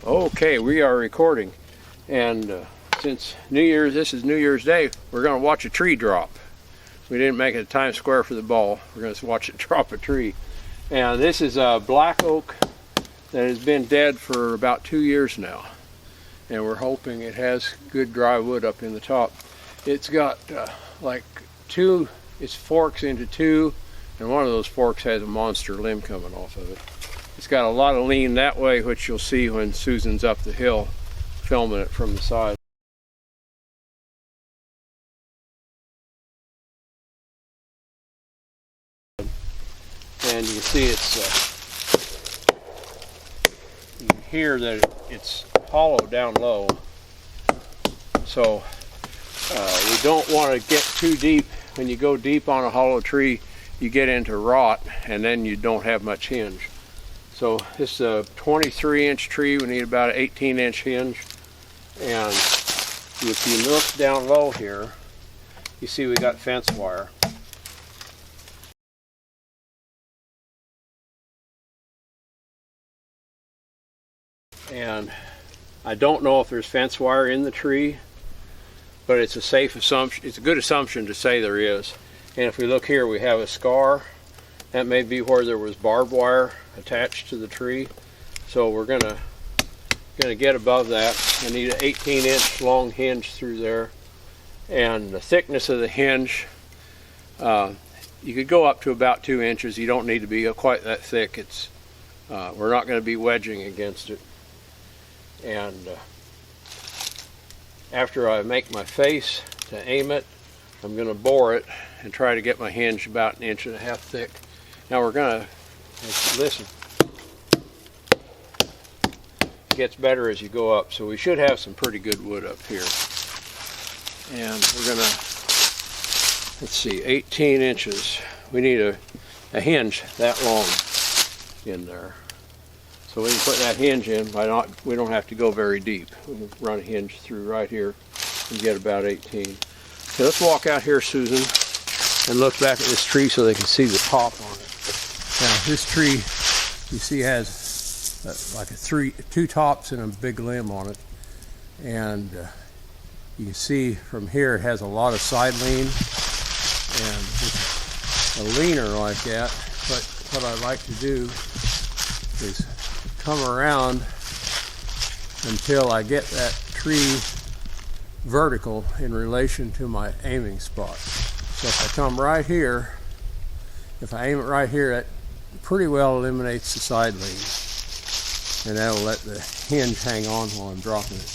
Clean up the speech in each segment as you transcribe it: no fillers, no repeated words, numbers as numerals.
Okay, we are recording, and since this is New Year's Day, we're going to watch a tree drop. We didn't make it at Times Square for the ball. We're going to watch it drop a tree. And this is a black oak that has been dead for about 2 years now. And we're hoping it has good dry wood up in the top. It's got its forks into two, and one of those forks has a monster limb coming off of it. It's got a lot of lean that way, which you'll see when Susan's up the hill filming it from the side. And you can see you can hear that it's hollow down low. So we don't want to get too deep. When you go deep on a hollow tree, you get into rot, and then you don't have much hinge. So this is a 23-inch tree. We need about an 18-inch hinge. And if you look down low here, you see we got fence wire. And I don't know if there's fence wire in the tree, but it's a safe assumption. It's a good assumption to say there is. And if we look here, we have a scar. That may be where there was barbed wire attached to the tree. So we're gonna get above that. I need an 18-inch long hinge through there. And the thickness of the hinge, you could go up to about 2 inches. You don't need to be quite that thick. We're not going to be wedging against it. And after I make my face to aim it, I'm going to bore it and try to get my hinge about 1.5 inches thick. Now we're going to listen. It gets better as you go up, so we should have some pretty good wood up here. And we're going to, let's see, 18 inches. We need a hinge that long in there. So we can put that hinge in. We don't have to go very deep. We can run a hinge through right here and get about 18. Okay, let's walk out here, Susan, and look back at this tree so they can see the top on it. Now this tree, you see, has like two tops and a big limb on it. And you can see from here it has a lot of side lean. And with a leaner like that, what I like to do is come around until I get that tree vertical in relation to my aiming spot. So if I come right here, if I aim it right here, that pretty well eliminates the side lean, and that'll let the hinge hang on while I'm dropping it.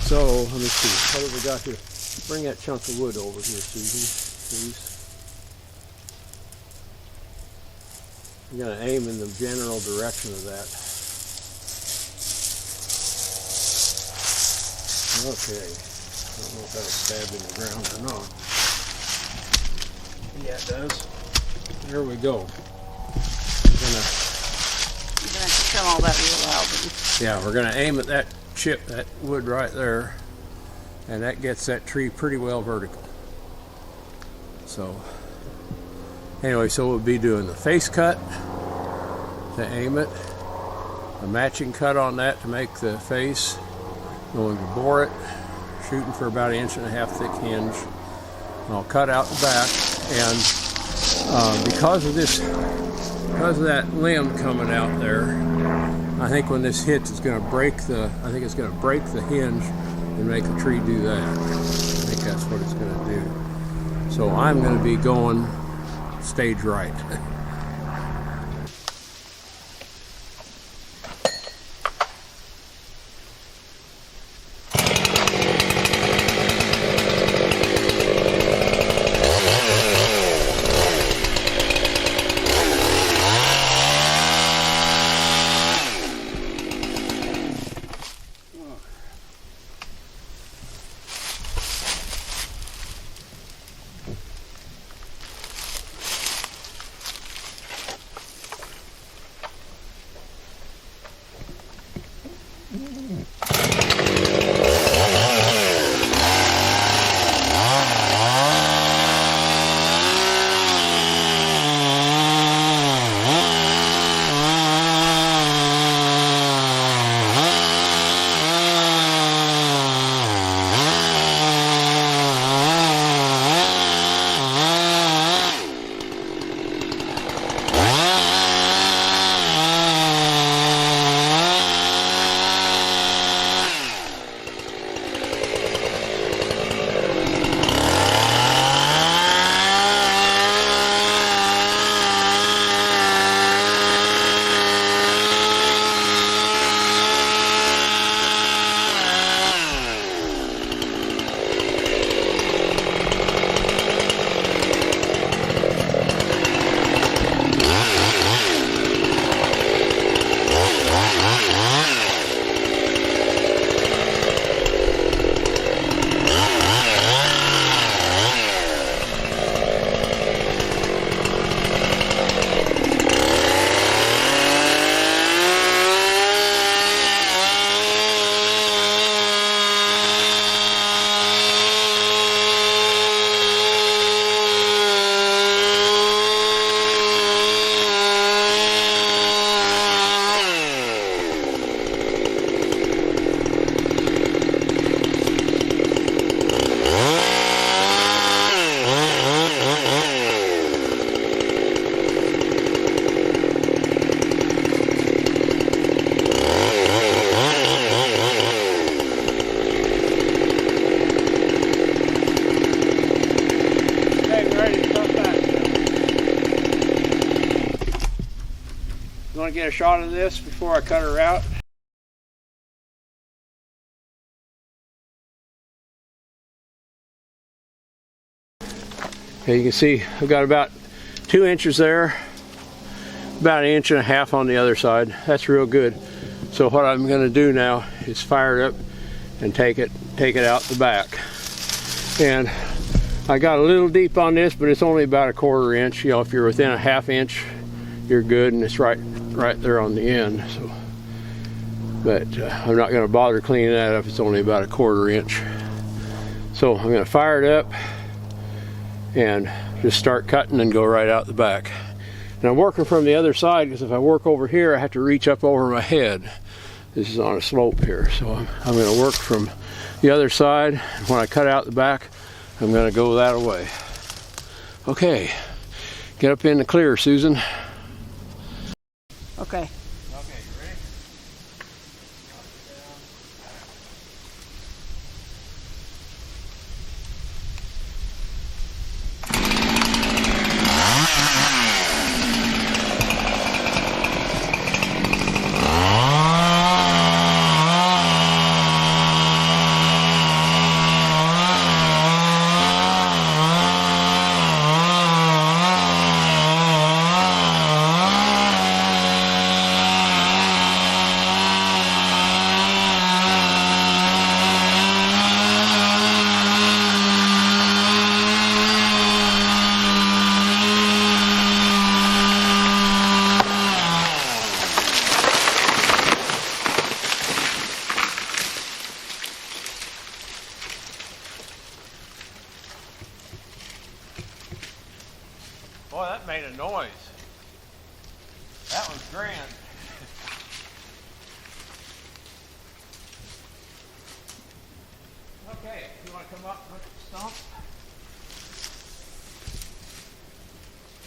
So let me see, what have we got here? Bring that chunk of wood over here, Susan, please. I'm going to aim in the general direction of that. Okay, I don't know if that'll stab in the ground or not. Yeah, it does. There we go. You're gonna have to trim all that real loud. Yeah, we're gonna aim at that chip, that wood right there, and that gets that tree pretty well vertical. So, anyway, so we'll be doing the face cut to aim it, a matching cut on that to make the face, going to bore it, shooting for about 1.5 inch thick hinge. And I'll cut out the back, and because of that limb coming out there, I think when this hits, it's going to break the hinge and make the tree do that. I think that's what it's going to do. So I'm going to be going stage right. get a shot of this before I cut her out. Okay, you can see I've got about 2 inches there, about 1.5 inches on the other side. That's real good. So what I'm going to do now is fire it up and take it out the back. And I got a little deep on this, but it's only about 1/4 inch. You know, if you're within 1/2 inch, you're good, and it's right there on the end. So, but I'm not going to bother cleaning that up. It's only about 1/4 inch. So I'm going to fire it up and just start cutting and go right out the back. And I'm working from the other side, because if I work over here, I have to reach up over my head. This is on a slope here, so I'm going to work from the other side. When I cut out the back, I'm going to go that way. Okay, get up in the clear, Susan. Okay. Okay, you ready? Boy, that made a noise. That was grand. Okay, you want to come up and look at the stump?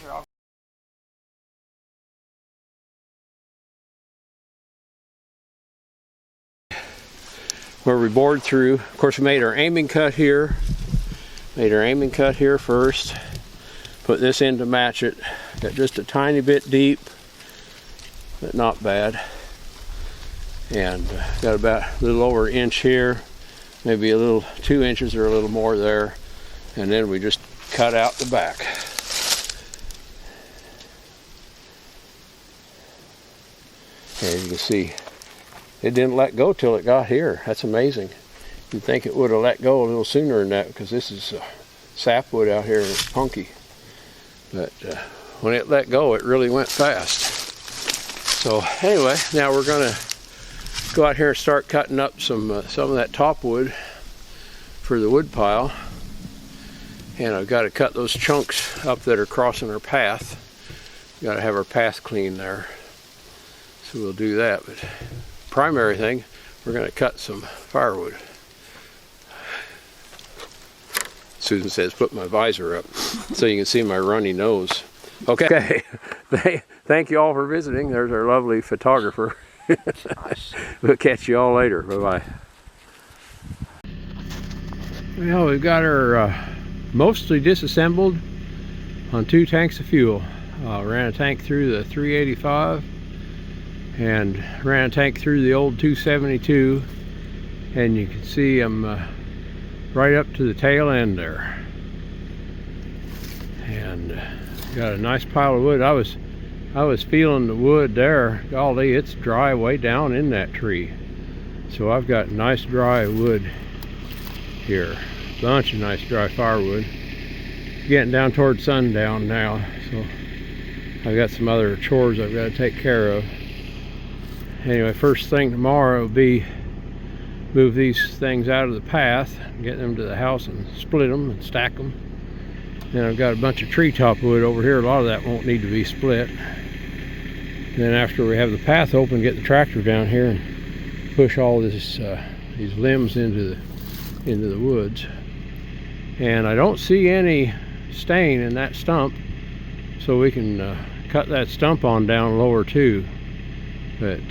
Here, I'll where we bored through. Of course, we made our aiming cut here. Made our aiming cut here first. Put this in to match it. Got just a tiny bit deep, but not bad. And got about a little over 1 inch here, maybe a little 2 inches or a little more there. And then we just cut out the back. And you can see it didn't let go till it got here. That's amazing. You'd think it would have let go a little sooner than that, because this is sapwood out here and it's punky. But when it let go, it really went fast. So anyway, now we're going to go out here and start cutting up some of that top wood for the wood pile. And I've got to cut those chunks up that are crossing our path. We've got to have our path clean there. So we'll do that. But primary thing, we're going to cut some firewood. Susan says, put my visor up so you can see my runny nose. Okay. Thank you all for visiting. There's our lovely photographer. We'll catch you all later. Bye-bye. Well, we've got our mostly disassembled on 2 tanks of fuel. Ran a tank through the 385 and ran a tank through the old 272, and you can see I'm right up to the tail end there. And got a nice pile of wood. I was feeling the wood there. Golly, it's dry way down in that tree. So I've got nice dry wood here. Bunch of nice dry firewood. Getting down towards sundown now, so I've got some other chores I've got to take care of. Anyway, first thing tomorrow will be move these things out of the path, get them to the house and split them and stack them. Then I've got a bunch of treetop wood over here. A lot of that won't need to be split. Then after we have the path open, get the tractor down here and push all this these limbs into the woods. And I don't see any stain in that stump, so we can cut that stump on down lower too. But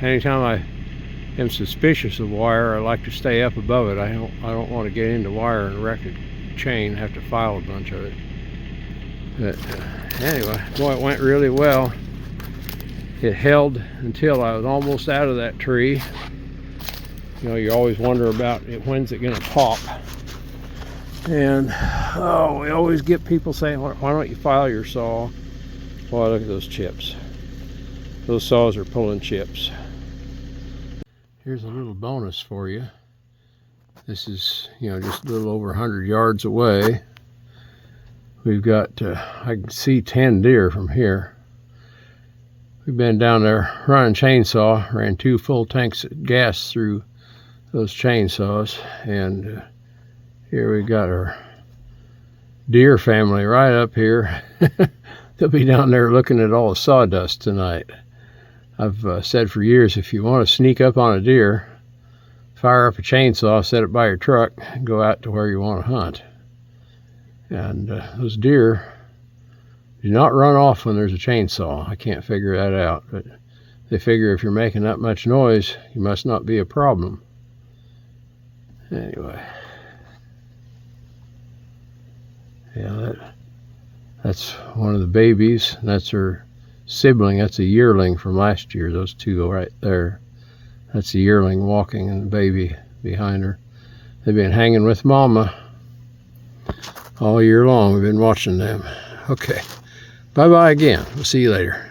anytime I am suspicious of wire, I like to stay up above it. I don't want to get into wire and wreck a chain, have to file a bunch of it. But anyway, boy, it went really well. it held until I was almost out of that tree. You know, you always wonder about it, when's it gonna pop. And oh, we always get people saying, why don't you file your saw? Boy, look at those chips. Those saws are pulling chips. Here's a little bonus for you. This is, you know, just a little over 100 yards away. We've got, I can see 10 deer from here. We've been down there running chainsaw, ran 2 full tanks of gas through those chainsaws, and here we got our deer family right up here. They'll be down there looking at all the sawdust tonight. I've said for years, if you want to sneak up on a deer, fire up a chainsaw, set it by your truck, and go out to where you want to hunt. And those deer do not run off when there's a chainsaw. I can't figure that out, but they figure if you're making that much noise, you must not be a problem. Anyway, yeah, that's one of the babies. That's her sibling. That's a yearling from last year. Those two right there. That's a yearling walking and the baby behind her. They've been hanging with Mama all year long. We've been watching them. Okay. Bye-bye again. We'll see you later.